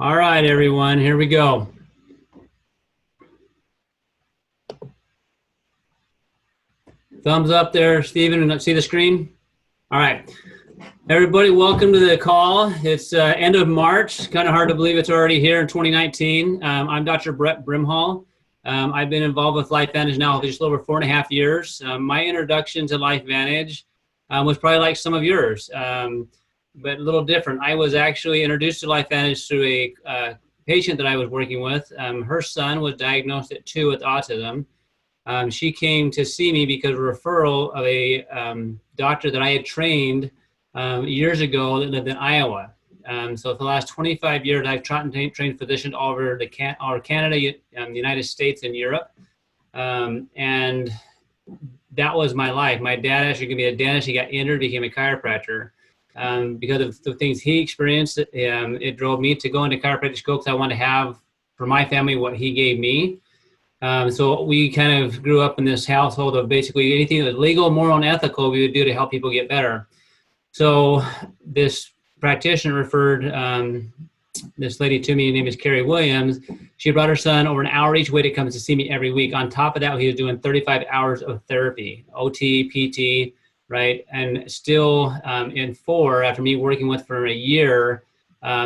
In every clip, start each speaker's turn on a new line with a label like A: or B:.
A: All right, everyone, here we go. Thumbs up there, Stephen. See the screen? All right. Everybody, welcome to the call. It's end of March. Kind of hard to believe it's already here in 2019. I'm Dr. Brimhall. I've been involved with LifeVantage now for just over 4.5 years. My introduction to LifeVantage was probably like some of yours, but a little different. I was actually introduced to LifeVantage through a patient that I was working with. Her son was diagnosed at 2 with autism. She came to see me because of a referral of a doctor that I had trained years ago that lived in Iowa. So for the last 25 years, I've trained physicians all over Canada, the United States, and Europe. And that was my life. My dad actually gave me a dentist. He got injured, became a chiropractor. Because of the things he experienced, it drove me to go into chiropractic school because I wanted to have for my family what he gave me. So we kind of grew up in this household of basically anything that was legal, moral, and ethical we would do to help people get better. So this practitioner referred this lady to me. Her name is Carrie Williams. She brought her son over an hour each way to come to see me every week. On top of that, he was doing 35 hours of therapy, OT, PT, right? And still in 4, after me working with for a year,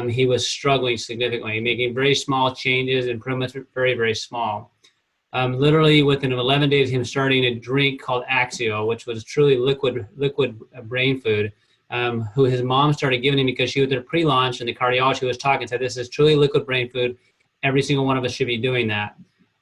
A: he was struggling significantly, making very small changes, improvements very, very small. Literally within 11 days, him starting a drink called Axio, which was truly liquid brain food, who his mom started giving him because she was at pre-launch and the cardiologist was talking, said, this is truly liquid brain food. Every single one of us should be doing that.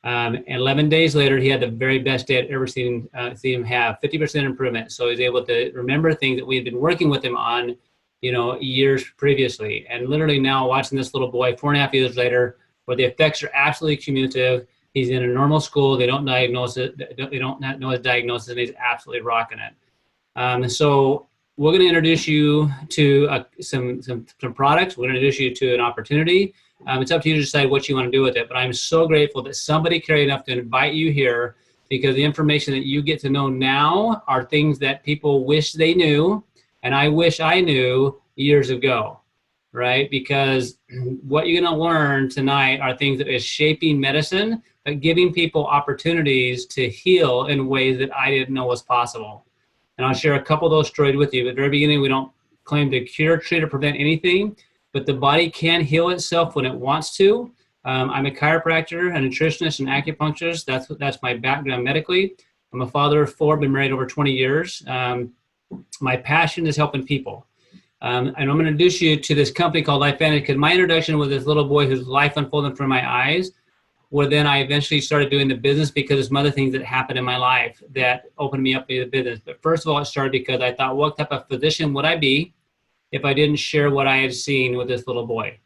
A: And 11 days later, he had the very best day I'd ever seen him have, 50% improvement. So he was able to remember things that we had been working with him on, years previously. And literally now watching this little boy 4.5 years later, where the effects are absolutely cumulative. He's in a normal school. They don't diagnose it. They don't know his diagnosis, and he's absolutely rocking it. So we're going to introduce you to some products. We're going to introduce you to an opportunity. It's up to you to decide what you want to do with it. But I'm so grateful that somebody cared enough to invite you here, because the information that you get to know now are things that people wish they knew, and I wish I knew years ago. Right? Because what you're going to learn tonight are things that is shaping medicine, but giving people opportunities to heal in ways that I didn't know was possible. And I'll share a couple of those stories with you. At the very beginning, we don't claim to cure, treat, or prevent anything, but the body can heal itself when it wants to. I'm a chiropractor, a nutritionist, and acupuncturist. That's my background medically. I'm a father of 4, been married over 20 years. My passion is helping people. And I'm going to introduce you to this company called Lifevantage, because my introduction was this little boy whose life unfolded in front of my eyes, where then I eventually started doing the business because of some other things that happened in my life that opened me up to the business. But first of all, it started because I thought, what type of physician would I be if I didn't share what I had seen with this little boy?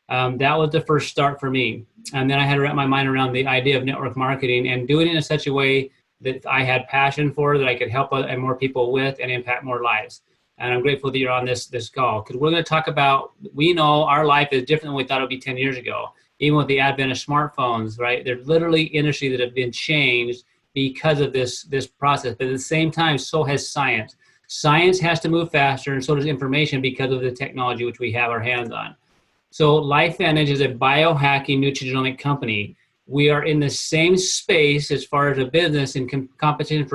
A: That was the first start for me. And then I had to wrap my mind around the idea of network marketing and doing it in such a way that I had passion for, that I could help more people with and impact more lives. And I'm grateful that you're on this call, because we're going to talk about, we know our life is different than we thought it would be 10 years ago. Even with the advent of smartphones, right? There's literally industry that have been changed because of this process. But at the same time, so has science. Science has to move faster, and so does information because of the technology which we have our hands on. So LifeVantage is a biohacking nutrigenomic company. We are in the same space as far as a business and competition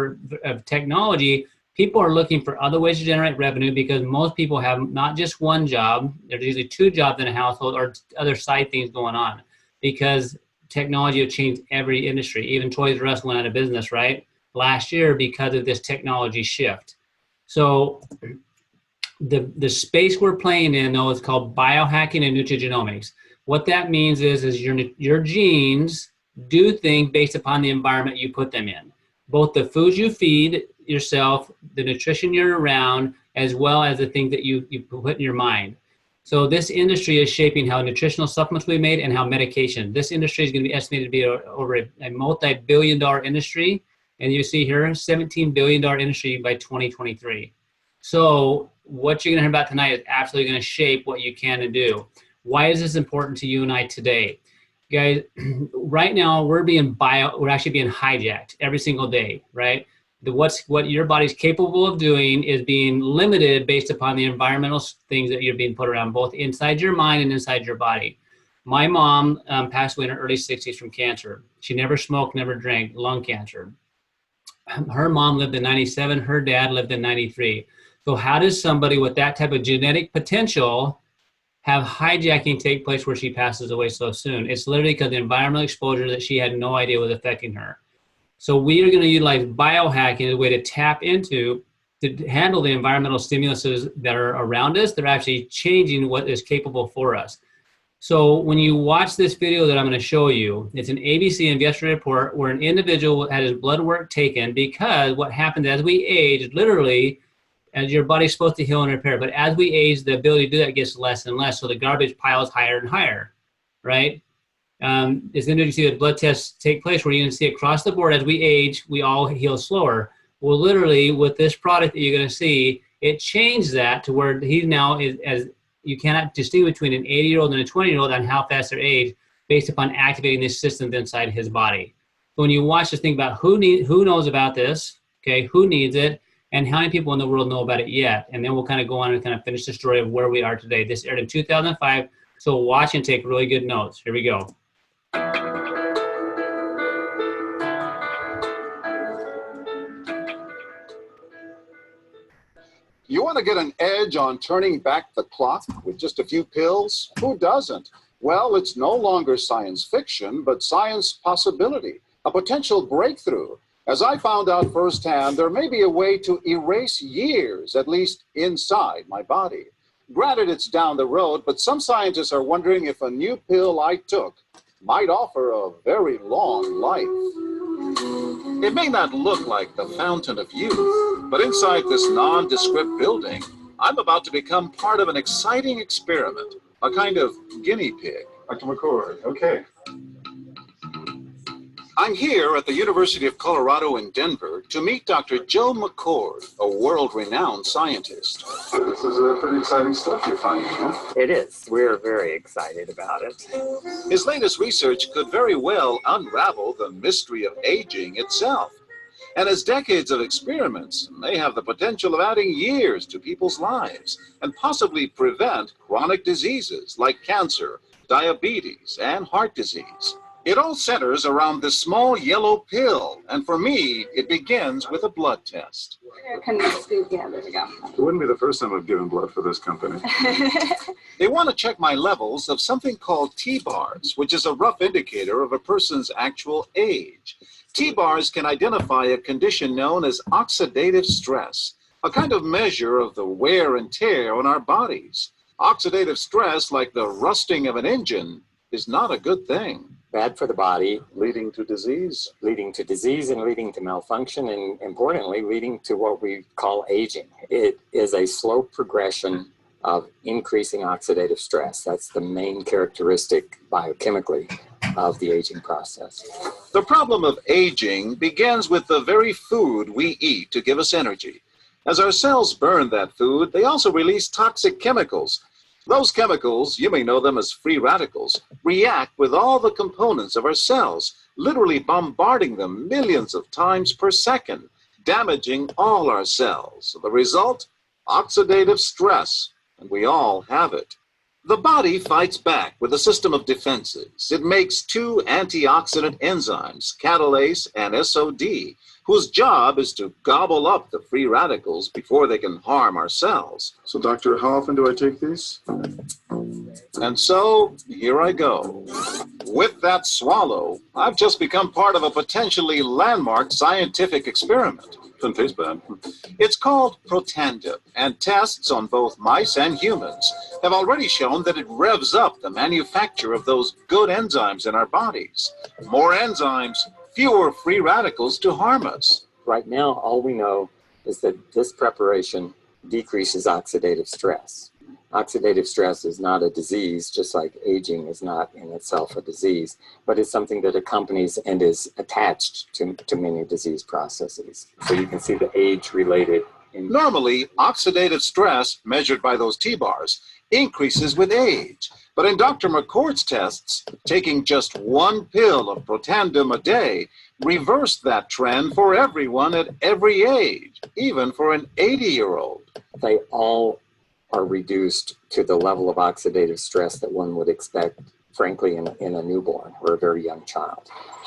A: of technology. People are looking for other ways to generate revenue because most people have not just one job. There's usually 2 jobs in a household or other side things going on, because technology has changed every industry. Even Toys R Us went out of business, right? Last year because of this technology shift. So the space we're playing in, though, is called biohacking and nutrigenomics. What that means is your genes do things based upon the environment you put them in. Both the foods you feed yourself, the nutrition you're around, as well as the things that you put in your mind. So this industry is shaping how nutritional supplements will be made and how medication. This industry is going to be estimated to be over a multi-billion-dollar industry. And you see here, $17 billion industry by 2023. So what you're going to hear about tonight is absolutely going to shape what you can and do. Why is this important to you and I today? Guys, right now we're actually being hijacked every single day, right? What your body's capable of doing is being limited based upon the environmental things that you're being put around, both inside your mind and inside your body. My mom passed away in her early 60s from cancer. She never smoked, never drank, lung cancer. Her mom lived in 97. Her dad lived in 93. So how does somebody with that type of genetic potential have hijacking take place where she passes away so soon? It's literally because the environmental exposure that she had no idea was affecting her. So we are going to utilize biohacking as a way to tap into, to handle the environmental stimuluses that are around us. They're actually changing what is capable for us. So when you watch this video that I'm going to show you, it's an ABC investor report where an individual had his blood work taken, because what happens as we age, literally, as your body's supposed to heal and repair, but as we age, the ability to do that gets less and less. So the garbage piles higher and higher, right? It's going to see the blood tests take place where you're going to see across the board as we age, we all heal slower. Well, literally, with this product that you're going to see, it changed that to where he now is, as you cannot distinguish between an 80-year-old and a 20-year-old on how fast they age based upon activating these systems inside his body. So when you watch this, think about who knows about this, okay, who needs it, and how many people in the world know about it yet. And then we'll kind of go on and kind of finish the story of where we are today. This aired in 2005, so watch and take really good notes. Here we go.
B: You want to get an edge on turning back the clock with just a few pills? Who doesn't? Well, it's no longer science fiction, but science possibility, a potential breakthrough. As I found out firsthand, there may be a way to erase years, at least inside my body. Granted, it's down the road, but some scientists are wondering if a new pill I took might offer a very long life. It may not look like the fountain of youth, but inside this nondescript building, I'm about to become part of an exciting experiment, a kind of guinea pig.
C: Dr. McCord, okay.
B: I'm here at the University of Colorado in Denver to meet Dr. Joe McCord, a world-renowned scientist.
C: This is pretty exciting stuff you're finding, huh?
D: It is. We're very excited about it.
B: His latest research could very well unravel the mystery of aging itself. And his decades of experiments may have the potential of adding years to people's lives and possibly prevent chronic diseases like cancer, diabetes, and heart disease. It all centers around this small yellow pill, and for me, it begins with a blood test.
E: Yeah, there we go.
C: It wouldn't be the first time I've given blood for this company.
B: They want to check my levels of something called T-bars, which is a rough indicator of a person's actual age. T-bars can identify a condition known as oxidative stress, a kind of measure of the wear and tear on our bodies. Oxidative stress, like the rusting of an engine, is not a good thing.
D: Bad for the body,
B: Leading to disease.
D: leading to disease and leading to malfunction, and importantly, leading to what we call aging. It is a slow progression of increasing oxidative stress. That's the main characteristic biochemically of the aging process.
B: The problem of aging begins with the very food we eat to give us energy. As our cells burn that food, they also release toxic chemicals. Those chemicals, you may know them as free radicals, react with all the components of our cells, literally bombarding them millions of times per second, damaging all our cells. The result? Oxidative stress, and we all have it. The body fights back with a system of defenses. It makes two antioxidant enzymes, catalase and SOD, whose job is to gobble up the free radicals before they can harm our cells.
C: So, doctor, how often do I take these?
B: And so, here I go. With that swallow, I've just become part of a potentially landmark scientific experiment.
C: Doesn't taste bad.
B: It's called Protandim, and tests on both mice and humans have already shown that it revs up the manufacture of those good enzymes in our bodies. More enzymes, fewer free radicals to harm us.
D: Right now, all we know is that this preparation decreases oxidative stress. Oxidative stress is not a disease, just like aging is not in itself a disease, but it's something that accompanies and is attached to many disease processes. So you can see the age-related.
B: Normally, oxidative stress, measured by those T-bars, increases with age. But in Dr. McCord's tests, taking just one pill of Protandim a day reversed that trend for everyone at every age, even for an 80-year-old.
D: They all are reduced to the level of oxidative stress that one would expect frankly, in a newborn or a very young child.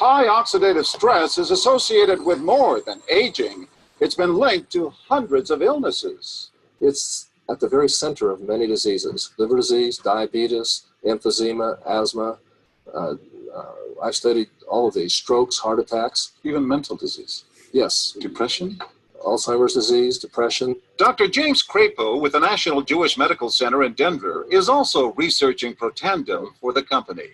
B: High oxidative stress is associated with more than aging. It's been linked to hundreds of illnesses.
F: It's at the very center of many diseases: liver disease, diabetes, emphysema, asthma. I've studied all of these: strokes, heart attacks.
C: Even mental disease.
F: Yes,
C: Depression?
F: Alzheimer's disease, depression.
B: Dr. James Crapo with the National Jewish Medical Center in Denver is also researching Protandim for the company.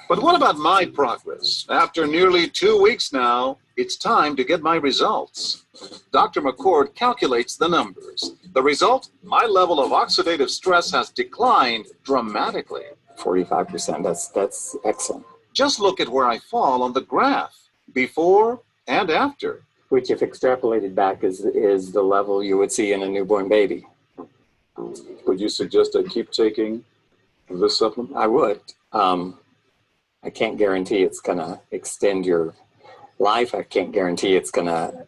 B: But what about my progress? After nearly 2 weeks now, it's time to get my results. Dr. McCord calculates the numbers. The result? My level of oxidative stress has declined dramatically.
D: 45%, that's excellent.
B: Just look at where I fall on the graph, before and after.
D: Which, if extrapolated back, is the level you would see in a newborn baby.
C: Would you suggest I keep taking this supplement?
D: I would. I can't guarantee it's going to extend your life. I can't guarantee it's going to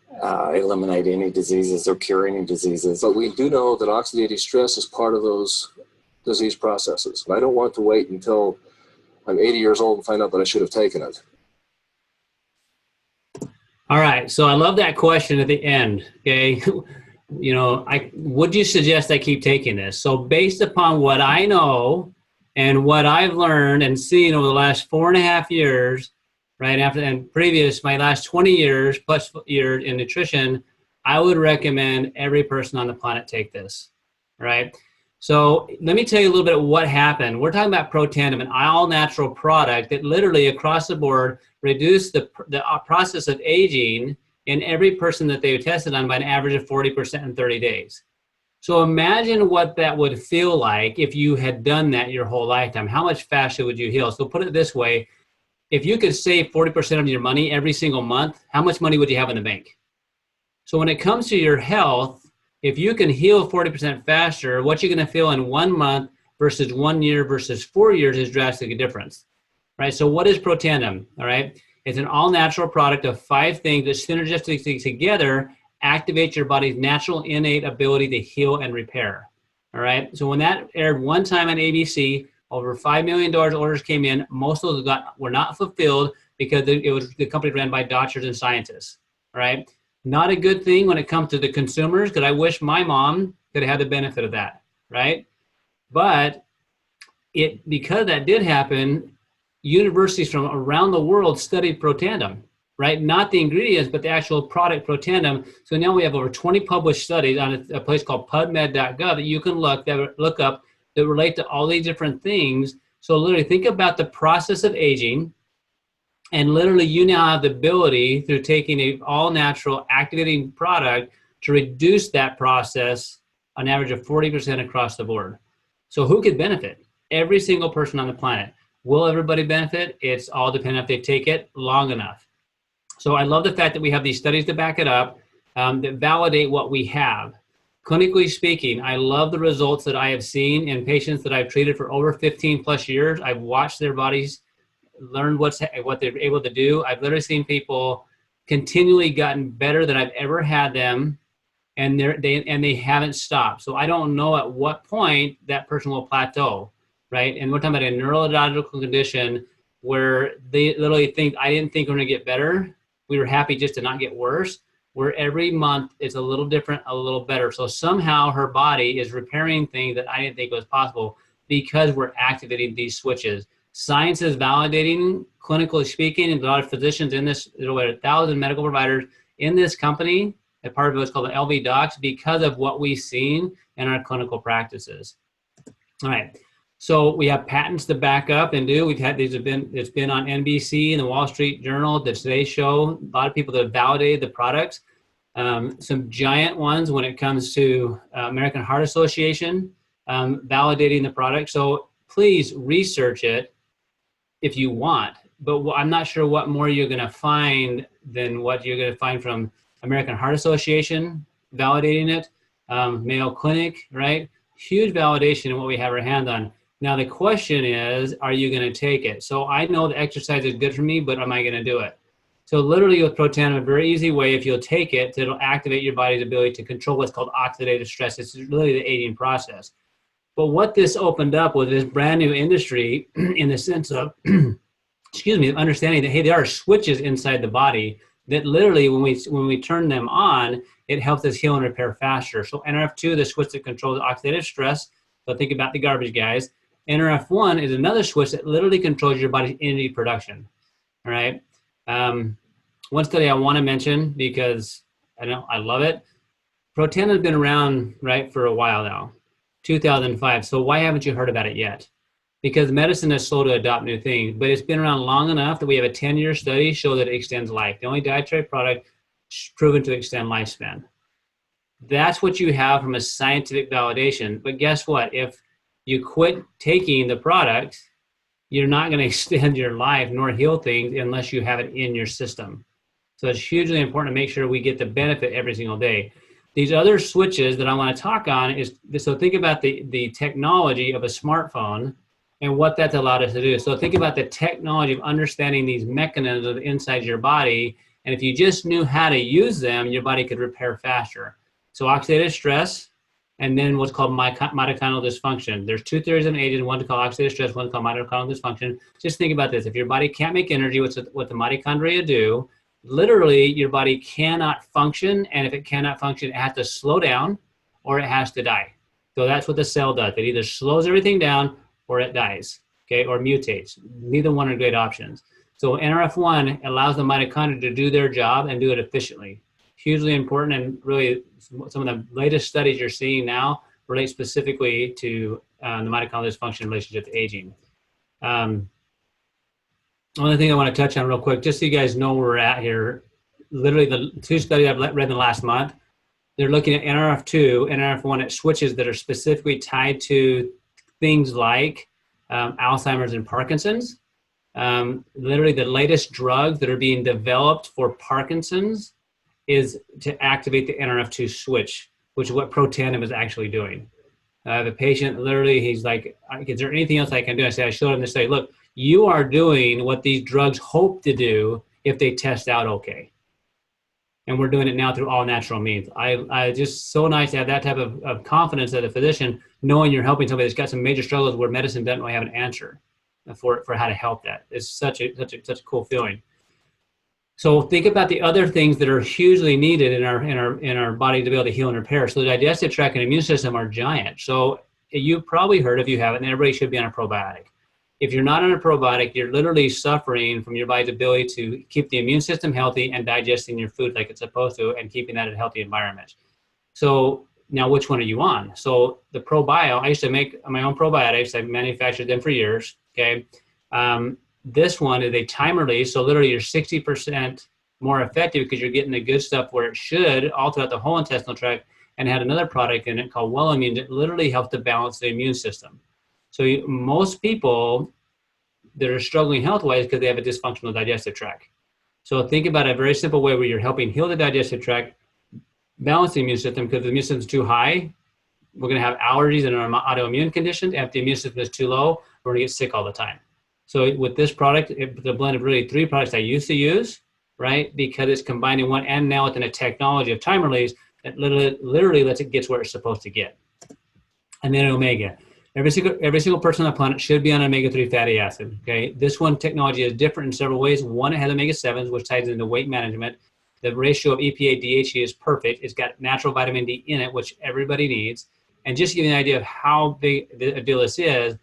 D: eliminate any diseases or cure any diseases.
F: But we do know that oxidative stress is part of those disease processes. I don't want to wait until I'm 80 years old and find out that I should have taken it.
A: All right, so I love that question at the end, okay? You know, would you suggest I keep taking this? So based upon what I know and what I've learned and seen over the last 4.5 years, right, and previous, my last 20 years plus years in nutrition, I would recommend every person on the planet take this, right? So let me tell you a little bit of what happened. We're talking about Protandim, an all-natural product that literally across the board reduced the process of aging in every person that they tested on by an average of 40% in 30 days. So imagine what that would feel like if you had done that your whole lifetime. How much faster would you heal? So put it this way, if you could save 40% of your money every single month, how much money would you have in the bank? So when it comes to your health, if you can heal 40% faster, what you're going to feel in 1 month versus 1 year versus 4 years is drastically different, right? So what is Protandim, all right? It's an all-natural product of 5 things that synergistically together activate your body's natural innate ability to heal and repair, all right? So when that aired one time on ABC, over $5 million orders came in. Most of those were not fulfilled because it was the company ran by doctors and scientists, all right? Not a good thing when it comes to the consumers, because I wish my mom could have had the benefit of that, right? But because that did happen, universities from around the world studied Protandim, right? Not the ingredients, but the actual product Protandim. So now we have over 20 published studies on a place called PubMed.gov that you can look up that relate to all these different things. So literally think about the process of aging. And literally, you now have the ability through taking an all-natural activating product to reduce that process on average of 40% across the board. So who could benefit? Every single person on the planet. Will everybody benefit? It's all dependent if they take it long enough. So I love the fact that we have these studies to back it up that validate what we have. Clinically speaking, I love the results that I have seen in patients that I've treated for over 15 plus years. I've watched their bodies learned what they're able to do. I've literally seen people continually gotten better than I've ever had them, and they haven't stopped. So I don't know at what point that person will plateau, right? And we're talking about a neurological condition where they literally think, I didn't think we're gonna get better. We were happy just to not get worse, where every month it's a little different, a little better. So somehow her body is repairing things that I didn't think was possible because we're activating these switches. Science is validating, clinically speaking, and a lot of physicians in this, there are over 1,000 medical providers in this company, a part of what's called the LV Docs, because of what we've seen in our clinical practices. All right, so we have patents to back up and do. It's been on NBC and the Wall Street Journal, the Today Show, a lot of people that have validated the products. Some giant ones when it comes to American Heart Association, validating the product. So please research it if you want, but I'm not sure what more you're going to find than what you're going to find from American Heart Association validating it, Mayo Clinic, right? Huge validation of what we have our hand on. Now the question is, are you going to take it? So I know the exercise is good for me, but am I going to do it? So literally with Protandim, a very easy way, if you'll take it, it'll activate your body's ability to control what's called oxidative stress. It's really the aging process. But what this opened up was this brand new industry in the sense of, excuse me, understanding that, hey, there are switches inside the body that literally when we turn them on, it helps us heal and repair faster. So NRF2, the switch that controls oxidative stress. So think about the garbage guys. NRF1 is another switch that literally controls your body's energy production. All right. One study I want to mention because I love it. Pro-10 has been around, right, for a while now, 2005. So why haven't you heard about it yet? Because medicine is slow to adopt new things, but it's been around long enough that we have a 10-year study show that it extends life. The only dietary product proven to extend lifespan. That's what you have from a scientific validation. But guess what? If you quit taking the product, you're not going to extend your life nor heal things unless you have it in your system. So it's hugely important to make sure we get the benefit every single day. These other switches that I want to talk on is, so think about the technology of a smartphone and what that's allowed us to do. So think about the technology of understanding these mechanisms inside your body. And if you just knew how to use them, your body could repair faster. So oxidative stress, and then what's called mitochondrial dysfunction. There's two theories in aging, one to call oxidative stress, one to call mitochondrial dysfunction. Just think about this. If your body can't make energy, what the mitochondria do, literally your body cannot function. And if it cannot function, it has to slow down or it has to die. So that's what the cell does. It either slows everything down or it dies, okay, or mutates. Neither one are great options. So NRF1 allows the mitochondria to do their job and do it efficiently. Hugely important, and really some of the latest studies you're seeing now relate specifically to the mitochondrial dysfunction relationship to aging. One other thing I want to touch on real quick, just so you guys know where we're at here, literally the two studies I've read in the last month, they're looking at NRF2, NRF1 at switches that are specifically tied to things like Alzheimer's and Parkinson's. Literally the latest drugs that are being developed for Parkinson's is to activate the NRF2 switch, which is what Protandim is actually doing. The patient literally, he's like, is there anything else I can do? I said, I showed him this study. Look, you are doing what these drugs hope to do if they test out okay. And we're doing it now through all natural means. I just so nice to have that type of confidence as a physician, knowing you're helping somebody that's got some major struggles where medicine doesn't really have an answer for how to help that. It's such a cool feeling. So think about the other things that are hugely needed in our body to be able to heal and repair. So the digestive tract and immune system are giant. So you've probably heard, if you haven't, everybody should be on a probiotic. If you're not on a probiotic, you're literally suffering from your body's ability to keep the immune system healthy and digesting your food like it's supposed to and keeping that in a healthy environment. So now which one are you on? So the ProBio, I used to make my own probiotics. I've manufactured them for years, okay? This one is a time release, so literally you're 60% more effective because you're getting the good stuff where it should all throughout the whole intestinal tract, and had another product in it called Well Immune that literally helps to balance the immune system. So most people that are struggling health-wise because they have a dysfunctional digestive tract. So think about a very simple way where you're helping heal the digestive tract, balance the immune system, because if the immune system is too high, we're going to have allergies and autoimmune conditions. And if the immune system is too low, we're going to get sick all the time. So with this product, it's a blend of really 3 products I used to use, right? Because it's combining one, and now within a technology of time release that literally lets it get where it's supposed to get. And then omega. Every single person on the planet should be on omega-3 fatty acid, okay? This one technology is different in several ways. One, it has omega-7s, which ties into weight management. The ratio of EPA DHA is perfect. It's got natural vitamin D in it, which everybody needs. And just to give you an idea of how big a deal this is,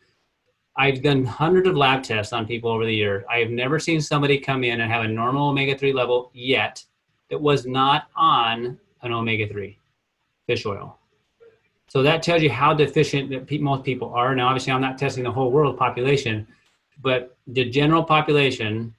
A: I've done hundreds of lab tests on people over the years. I have never seen somebody come in and have a normal omega-3 level yet that was not on an omega-3 fish oil. So that tells you how deficient that most people are. Now, obviously, I'm not testing the whole world population, but the general population,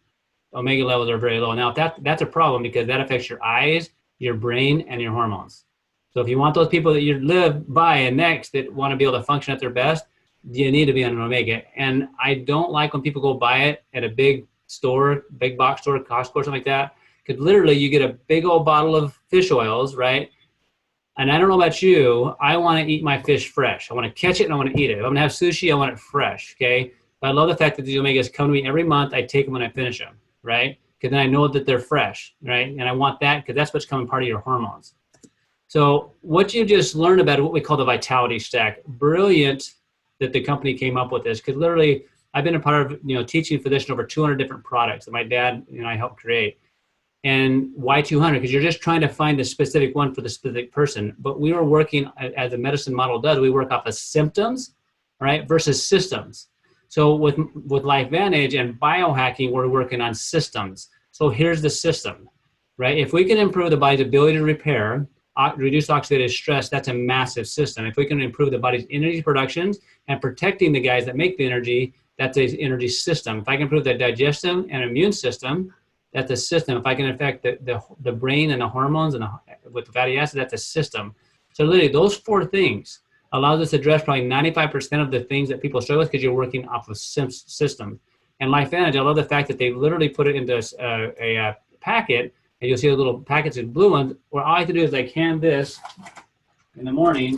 A: omega levels are very low. Now, that's a problem because that affects your eyes, your brain, and your hormones. So if you want those people that you live by and next that want to be able to function at their best, you need to be on an omega. And I don't like when people go buy it at a big store, big box store, Costco or something like that, because literally you get a big old bottle of fish oils, right? And I don't know about you, I want to eat my fish fresh. I want to catch it and I want to eat it. If I'm going to have sushi, I want it fresh, okay? But I love the fact that these omegas come to me every month. I take them when I finish them, right? Because then I know that they're fresh, right? And I want that because that's what's becoming part of your hormones. So what you just learned about what we call the vitality stack, brilliant that the company came up with this, because literally I've been a part of, teaching physician over 200 different products that my dad and I helped create. And why 200? Because you're just trying to find the specific one for the specific person. But we were working, as a medicine model does, we work off of symptoms, right, versus systems. So with LifeVantage and biohacking, we're working on systems. So here's the system, right? If we can improve the body's ability to repair, reduce oxidative stress, that's a massive system. If we can improve the body's energy production and protecting the guys that make the energy, that's an energy system. If I can improve the digestive and immune system, that's a system. If I can affect the brain and the hormones and with the fatty acids, that's a system. So literally those 4 things allows us to address probably 95% of the things that people struggle with, because you're working off of systems. And LifeVantage, I love the fact that they literally put it into a packet, and you'll see the little packets in blue ones, where all I have to do is like hand this in the morning,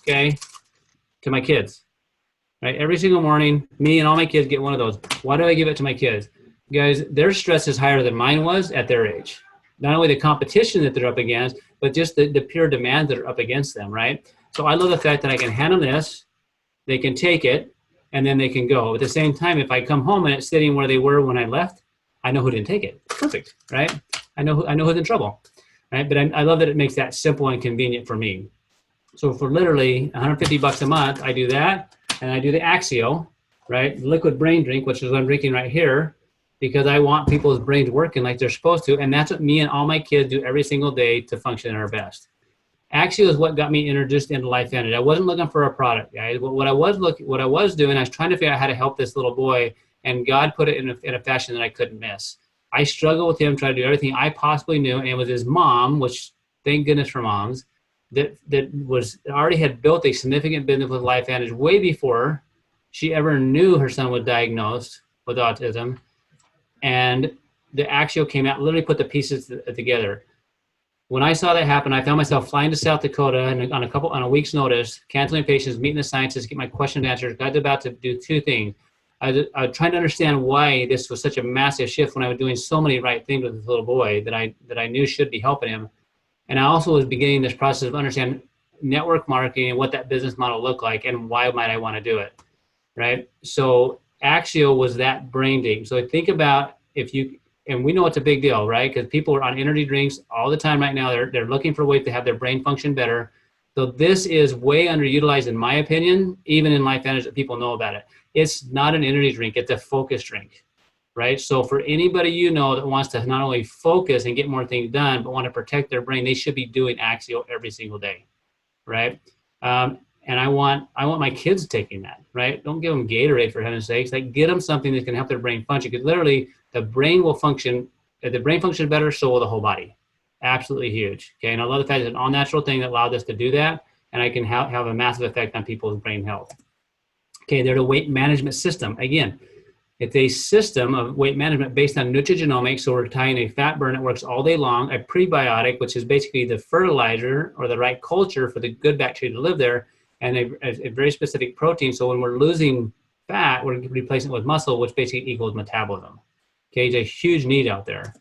A: okay, to my kids, right? Every single morning, me and all my kids get one of those. Why do I give it to my kids? Guys, their stress is higher than mine was at their age. Not only the competition that they're up against, but just the pure demands that are up against them, right? So I love the fact that I can hand them this, they can take it, and then they can go. At the same time, if I come home and it's sitting where they were when I left, I know who didn't take it. Perfect, right? I know who's in trouble, right? But I love that it makes that simple and convenient for me. So for literally $150 a month, I do that, and I do the Axio, right? Liquid brain drink, which is what I'm drinking right here, because I want people's brains working like they're supposed to, and that's what me and all my kids do every single day to function at our best. Axio is what got me introduced into LifeVantage. I wasn't looking for a product, guys. What I was doing, I was trying to figure out how to help this little boy, and God put it in a fashion that I couldn't miss. I struggled with him, trying to do everything I possibly knew, and it was his mom, which thank goodness for moms, that already had built a significant business with LifeVantage way before she ever knew her son was diagnosed with autism. And the Axio came out, literally put the pieces together. When I saw that happen, I found myself flying to South Dakota and on a week's notice, canceling patients, meeting the scientists, get my questions answered. I was about to do 2 things. I was trying to understand why this was such a massive shift when I was doing so many right things with this little boy that I knew should be helping him. And I also was beginning this process of understanding network marketing and what that business model looked like and why might I want to do it, right? So Axio was that brain thing. So think about and we know it's a big deal, right? Because people are on energy drinks all the time right now. They're looking for ways to have their brain function better. So this is way underutilized in my opinion, even in LifeVantage that people know about it. It's not an energy drink, it's a focus drink, right? So for anybody that wants to not only focus and get more things done, but want to protect their brain, they should be doing Axio every single day, right? And I want my kids taking that, right? Don't give them Gatorade for heaven's sakes. Like, get them something that can help their brain function, because literally the brain will function. If the brain functions better, so will the whole body. Absolutely huge. Okay, and I love the fact that it's an all-natural thing that allowed us to do that, and I can have a massive effect on people's brain health. Okay, they're the weight management system. Again, it's a system of weight management based on nutrigenomics. So we're tying a fat burn that works all day long, a prebiotic, which is basically the fertilizer or the right culture for the good bacteria to live there, and a very specific protein. So when we're losing fat, we're replacing it with muscle, which basically equals metabolism. Okay, it's a huge need out there,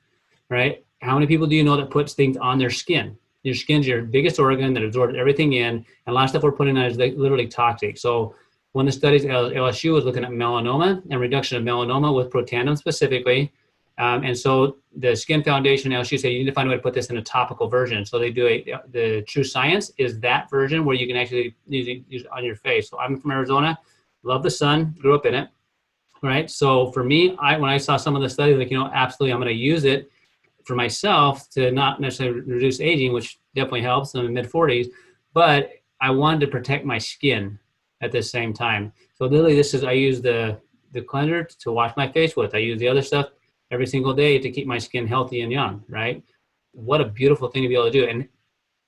A: right? How many people do you know that puts things on their skin? Your skin's your biggest organ that absorbs everything in, and a lot of stuff we're putting on is literally toxic. So one of the studies at LSU was looking at melanoma and reduction of melanoma with Protandim specifically. And so the Skin Foundation at LSU said you need to find a way to put this in a topical version. So they do the True Science is that version where you can actually use it on your face. So I'm from Arizona, love the sun, grew up in it, right? So for me, when I saw some of the studies, like, absolutely, I'm going to use it for myself to not necessarily reduce aging, which definitely helps in the mid-40s, but I wanted to protect my skin at the same time. So literally I use the cleanser to wash my face with. I use the other stuff every single day to keep my skin healthy and young, right? What a beautiful thing to be able to do. And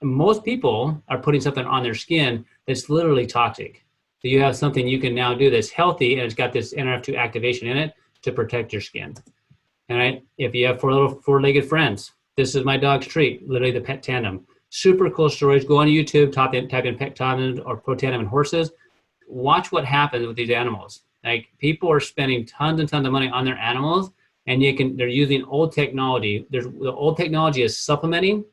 A: most people are putting something on their skin that's literally toxic. So you have something you can now do that's healthy, and it's got this NRF2 activation in it to protect your skin. All right, if you have 4 little 4-legged friends, this is my dog's treat, literally the pet tandem. Super cool stories. Go on YouTube, type in pet tandem or Protandim in horses. Watch what happens with these animals. Like, people are spending tons and tons of money on their animals, and they're using old technology. The old technology is supplementing.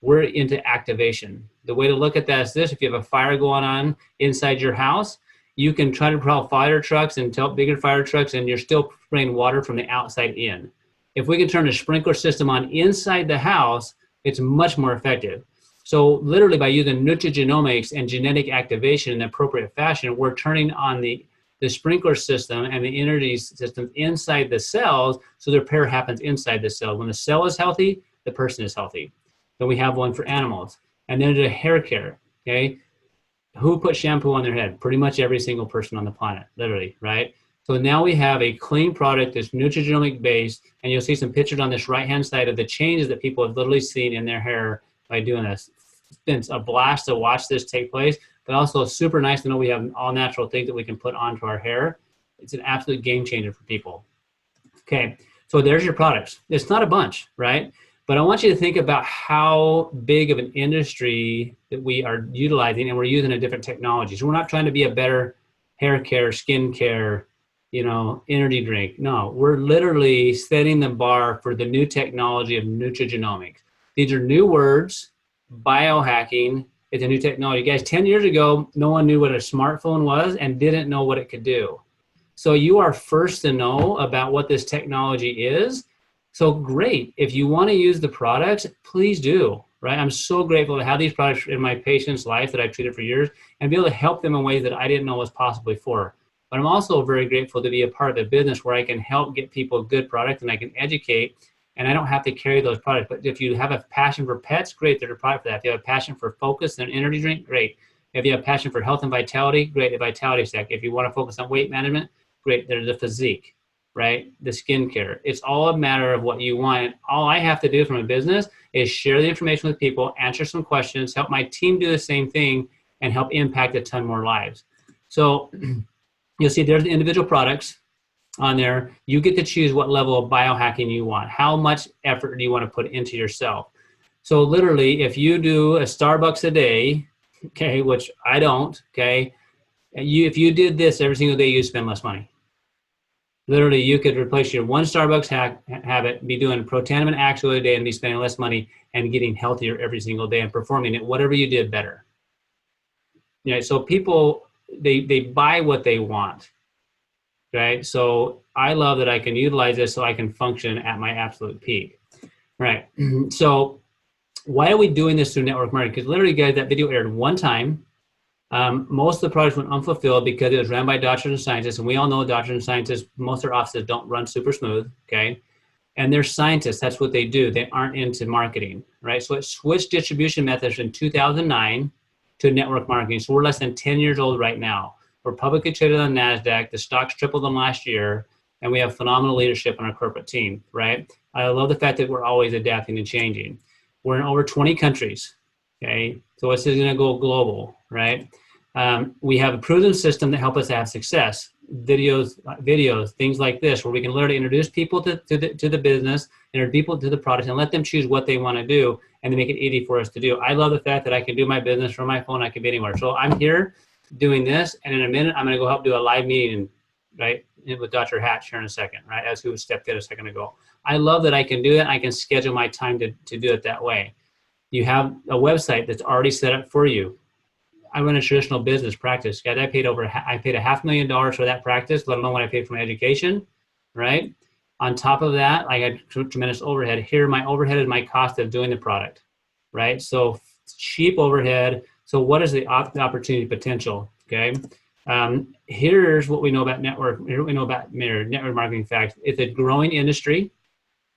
A: We're into activation. The way to look at that is this: if you have a fire going on inside your house, you can try to propel fire trucks and tell bigger fire trucks, and you're still spraying water from the outside in. If we can turn a sprinkler system on inside the house, it's much more effective. So literally by using nutrigenomics and genetic activation in the appropriate fashion, we're turning on the sprinkler system and the energy system inside the cells, so the repair happens inside the cell. When the cell is healthy, the person is healthy. Then we have one for animals. And then there's hair care, okay? Who put shampoo on their head? Pretty much every single person on the planet, literally, right? So now we have a clean product that's nutrigenomic based, and you'll see some pictures on this right-hand side of the changes that people have literally seen in their hair by doing this. It's been a blast to watch this take place, but also super nice to know we have an all-natural thing that we can put onto our hair. It's an absolute game changer for people. Okay, so there's your products. It's not a bunch, right? But I want you to think about how big of an industry that we are utilizing, and we're using a different technology. So we're not trying to be a better hair care, skin care, energy drink. No, we're literally setting the bar for the new technology of nutrigenomics. These are new words. Biohacking is a new technology. Guys, 10 years ago, no one knew what a smartphone was and didn't know what it could do. So you are first to know about what this technology is. So great. If you want to use the products, please do, right? I'm so grateful to have these products in my patient's life that I've treated for years and be able to help them in ways that I didn't know was possible before. But I'm also very grateful to be a part of the business where I can help get people good products and I can educate, and I don't have to carry those products. But if you have a passion for pets, great, there's a product for that. If you have a passion for focus and energy drink, great. If you have a passion for health and vitality, great, the Vitality Stack. If you want to focus on weight management, great, there's the physique, right? The skincare. It's all a matter of what you want. And all I have to do from a business is share the information with people, answer some questions, help my team do the same thing, and help impact a ton more lives. So you'll see there's the individual products on there. You get to choose what level of biohacking you want. How much effort do you want to put into yourself? So literally, if you do a Starbucks a day, okay, which I don't, okay, if you did this every single day, you spend less money. Literally, you could replace your one Starbucks habit, be doing Protandim and Axle a day and be spending less money and getting healthier every single day and performing it, whatever you did better. So people, they buy what they want, right? So I love that I can utilize this so I can function at my absolute peak, right? So why are we doing this through network marketing? Because literally, guys, that video aired one time. Most of the products went unfulfilled because it was ran by doctors and scientists, and we all know doctors and scientists, most of their offices don't run super smooth, okay? And they're scientists, that's what they do. They aren't into marketing, right? So it switched distribution methods in 2009 to network marketing. So we're less than 10 years old right now. We're publicly traded on NASDAQ. The stock's tripled them last year, and we have phenomenal leadership on our corporate team, right? I love the fact that we're always adapting and changing. We're in over 20 countries, okay? So this is gonna go global, right? We have a proven system that help us have success. Videos, things like this, where we can literally introduce people to the business, introduce people to the product, and let them choose what they want to do, and to make it easy for us to do. I love the fact that I can do my business from my phone. I can be anywhere. So I'm here doing this, and in a minute, I'm going to go help do a live meeting, right, with Dr. Hatch here in a second, right, as who stepped in a second ago. I love that I can do that. I can schedule my time to do it that way. You have a website that's already set up for you. I run a traditional business practice. Guys, I paid $500,000 for that practice, let alone what I paid for my education, right? On top of that, I had tremendous overhead. Here, my overhead is my cost of doing the product, right? So cheap overhead. So what is the opportunity potential, okay? Here's what we know about network. Here's what we know about network marketing facts. It's a growing industry,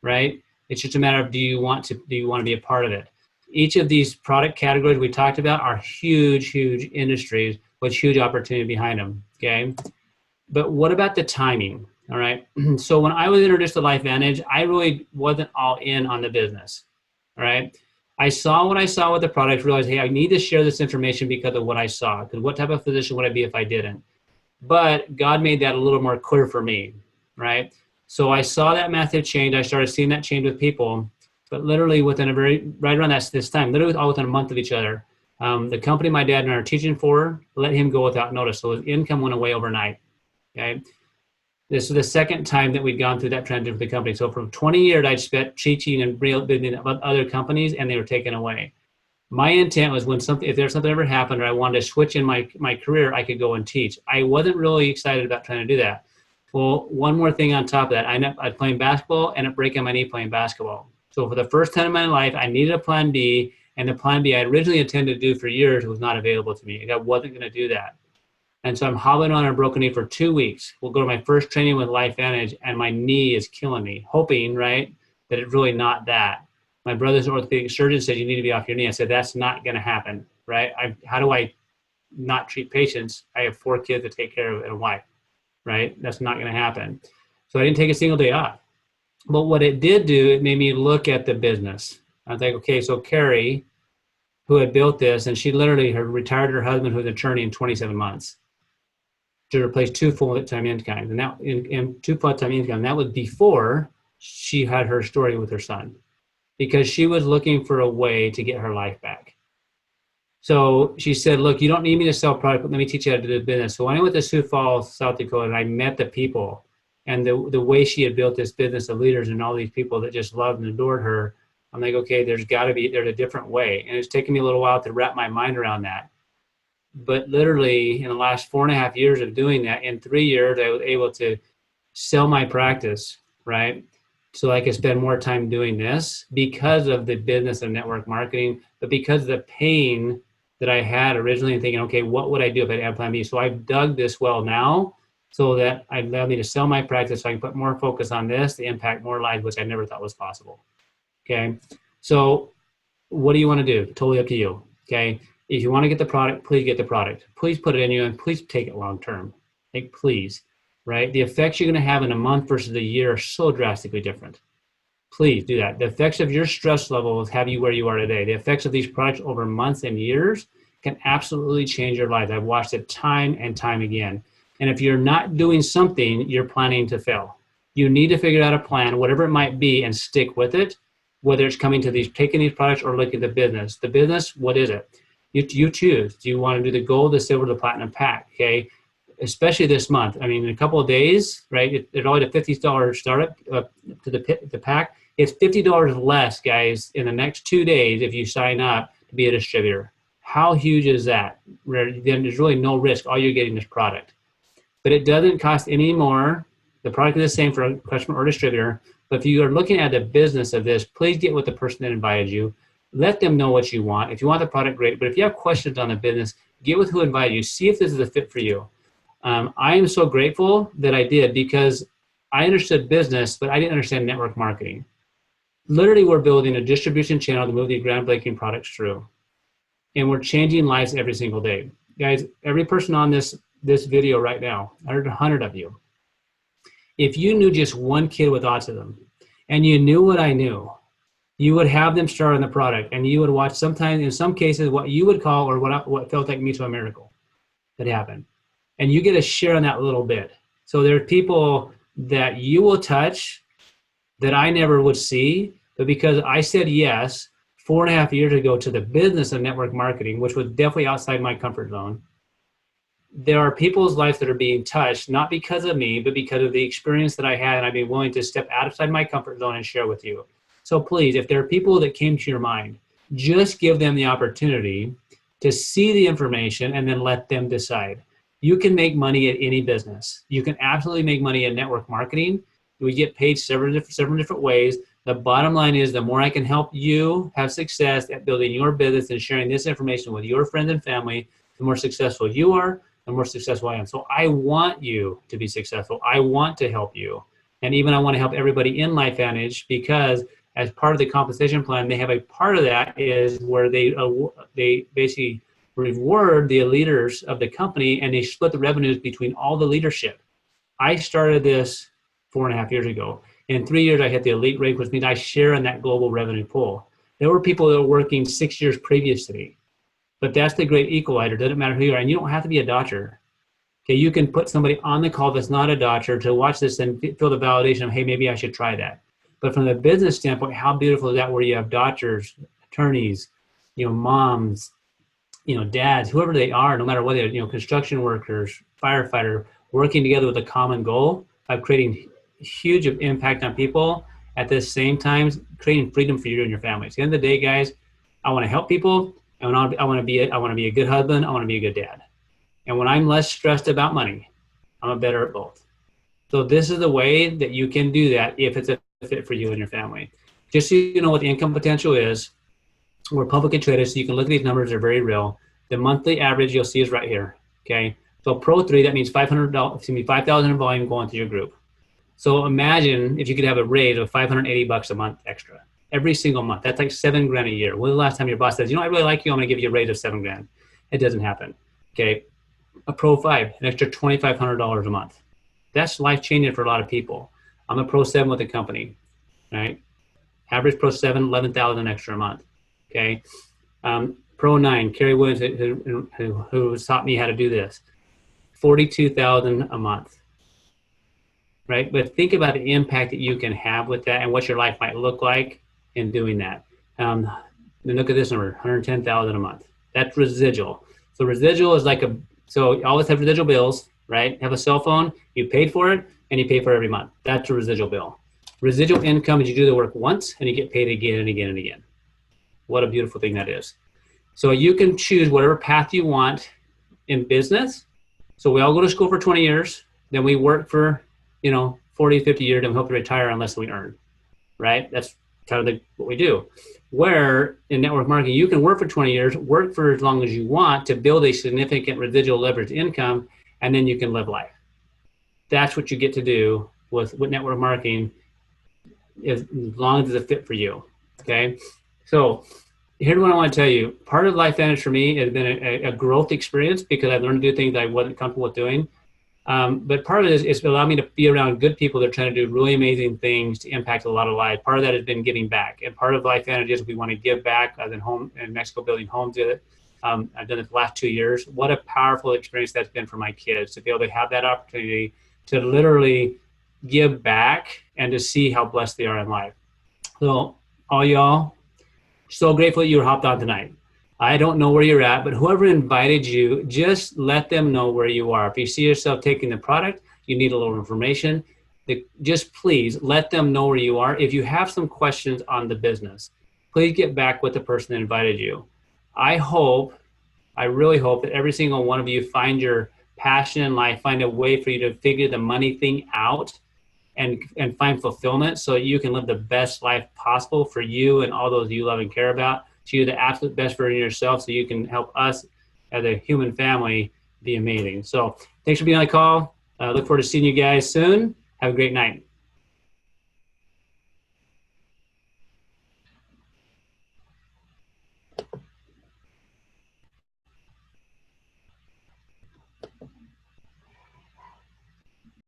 A: right? It's just a matter of do you want to be a part of it? Each of these product categories we talked about are huge industries with huge opportunity behind them, okay? But what about the timing, all right? So when I was introduced to LifeVantage, I really wasn't all in on the business, all right? I saw what I saw with the product, realized, hey, I need to share this information because of what I saw, because what type of physician would I be if I didn't? But God made that a little more clear for me, right? So I saw that massive change. I started seeing that change with people. But literally within right around this time, literally all within a month of each other, the company my dad and I are teaching for let him go without notice. So his income went away overnight, okay? This is the second time that we'd gone through that transition with the company. So from 20 years, I'd spent teaching and building other companies, and they were taken away. My intent was if there's something ever happened or I wanted to switch in my career, I could go and teach. I wasn't really excited about trying to do that. Well, one more thing on top of that, I ended up playing basketball and ended up breaking my knee playing basketball. So for the first time in my life, I needed a plan B, and the plan B I originally intended to do for years was not available to me. I wasn't going to do that. And so I'm hobbling on a broken knee for 2 weeks. We'll go to my first training with Lifevantage, and my knee is killing me, hoping, right, that it's really not that. My brother's orthopedic surgeon said, you need to be off your knee. I said, that's not going to happen, right? How do I not treat patients? I have 4 kids to take care of and a wife, right? That's not going to happen. So I didn't take a single day off. But what it did do, it made me look at the business. I was like, okay, so Carrie, who had built this, and she literally retired her husband, who was an attorney, in 27 months to replace 2 full-time incomes. And that in 2 full-time income, and that was before she had her story with her son, because she was looking for a way to get her life back. So she said, look, you don't need me to sell product, but let me teach you how to do business. So when I went to Sioux Falls, South Dakota, and I met the people and the way she had built this business of leaders and all these people that just loved and adored her, I'm like, okay, there's a different way. And it's taken me a little while to wrap my mind around that. But literally in the last 4.5 years of doing that, in 3 years, I was able to sell my practice, right? So I could spend more time doing this because of the business of network marketing, but because of the pain that I had originally and thinking, okay, what would I do if I had plan B? So I've dug this well now so that it allowed me to sell my practice so I can put more focus on this to impact more lives, which I never thought was possible. Okay. So what do you want to do? Totally up to you. Okay. If you want to get the product, please get the product. Please put it in you and please take it long term. Like, please. Right? The effects you're going to have in a month versus a year are so drastically different. Please do that. The effects of your stress levels have you where you are today. The effects of these products over months and years can absolutely change your life. I've watched it time and time again. And if you're not doing something, you're planning to fail. You need to figure out a plan, whatever it might be, and stick with it, whether it's taking these products or looking at the business. The business, what is it? You choose. Do you want to do the gold, the silver, the platinum pack? Okay. Especially this month. I mean, in a couple of days, right? It's only a $50 startup to the pack. It's $50 less, guys, in the next 2 days if you sign up to be a distributor. How huge is that? Then there's really no risk. All you're getting is product. But it doesn't cost any more. The product is the same for a customer or distributor. But if you are looking at the business of this, please get with the person that invited you. Let them know what you want. If you want the product, great. But if you have questions on the business, get with who invited you. See if this is a fit for you. I am so grateful that I did, because I understood business, but I didn't understand network marketing. Literally, we're building a distribution channel to move these groundbreaking products through. And we're changing lives every single day. Guys, every person on this video right now, 100 of you, if you knew just one kid with autism and you knew what I knew, you would have them start on the product, and you would watch sometimes, in some cases, what you would call, or what felt like me to a miracle that happened. And you get a share on that little bit. So there are people that you will touch that I never would see, but because I said yes 4.5 years ago to the business of network marketing, which was definitely outside my comfort zone, there are people's lives that are being touched, not because of me, but because of the experience that I had, and I'd be willing to step outside my comfort zone and share with you. So please, if there are people that came to your mind, just give them the opportunity to see the information and then let them decide. You can make money at any business. You can absolutely make money in network marketing. We get paid several different ways. The bottom line is, the more I can help you have success at building your business and sharing this information with your friends and family, the more successful you are, the more successful I am. So I want you to be successful. I want to help you. And even I want to help everybody in LifeVantage, because as part of the compensation plan, they have a part of that is where they basically reward the leaders of the company, and they split the revenues between all the leadership. I started this 4.5 years ago. In 3 years, I hit the elite rate, which means I share in that global revenue pool. There were people that were working 6 years previous to me, but that's the great equalizer. It doesn't matter who you are, and you don't have to be a doctor. Okay, you can put somebody on the call that's not a doctor to watch this and feel the validation of, hey, maybe I should try that. But from the business standpoint, how beautiful is that, where you have doctors, attorneys, moms, dads, whoever they are, no matter whether they're, construction workers, firefighter, working together with a common goal of creating huge impact on people, at the same time creating freedom for you and your family. At the end of the day, guys, I want to help people. And I want to be a good husband. I want to be a good dad. And when I'm less stressed about money, I'm better at both. So this is the way that you can do that if it's a fit for you and your family. Just so you know what the income potential is, we're publicly traded, so you can look at these numbers. They're very real. The monthly average you'll see is right here. Okay. So Pro 3, that means $5,000 in volume going through your group. So imagine if you could have a raise of $580 a month extra every single month. That's like $7,000 a year. When was the last time your boss says, you know, I really like you, I'm going to give you a raise of $7,000? It doesn't happen. Okay. A Pro 5, an extra $2,500 a month. That's life changing for a lot of people. I'm a Pro 7 with a company, right? Average Pro 7, $11,000 extra a month. Okay. Pro 9, Kerry Williams, who taught me how to do this, $42,000 a month. Right? But think about the impact that you can have with that and what your life might look like in doing that. Then look at this number, $110,000 a month. That's residual. So residual is like so you always have residual bills, right? Have a cell phone, you paid for it, and you pay for it every month. That's a residual bill. Residual income is you do the work once and you get paid again and again and again. What a beautiful thing that is. So you can choose whatever path you want in business. So we all go to school for 20 years, then we work for 40, 50 years, and we hope to retire unless we earn, right? That's kind of what we do. Where in network marketing, you can work for 20 years, work for as long as you want to build a significant residual leverage income, and then you can live life. That's what you get to do with network marketing, as long as it's a fit for you, okay? So here's what I want to tell you. Part of LifeVantage for me has been a growth experience because I've learned to do things I wasn't comfortable with doing. But part of it is allowed me to be around good people that are trying to do really amazing things to impact a lot of lives. Part of that has been giving back. And part of LifeVantage is we want to give back. I've been home in Mexico building homes with it. I've done it the last 2 years. What a powerful experience that's been for my kids to be able to have that opportunity to literally give back and to see how blessed they are in life. So all y'all, so grateful that you were hopped on tonight. I don't know where you're at, but whoever invited you, just let them know where you are. If you see yourself taking the product, you need a little information, just please let them know where you are. If you have some questions on the business, please get back with the person that invited you. I really hope that every single one of you find your passion in life, find a way for you to figure the money thing out and find fulfillment so you can live the best life possible for you and all those you love and care about. So you're the absolute best version of yourself so you can help us as a human family be amazing. So thanks for being on the call. Look forward to seeing you guys soon. Have a great night.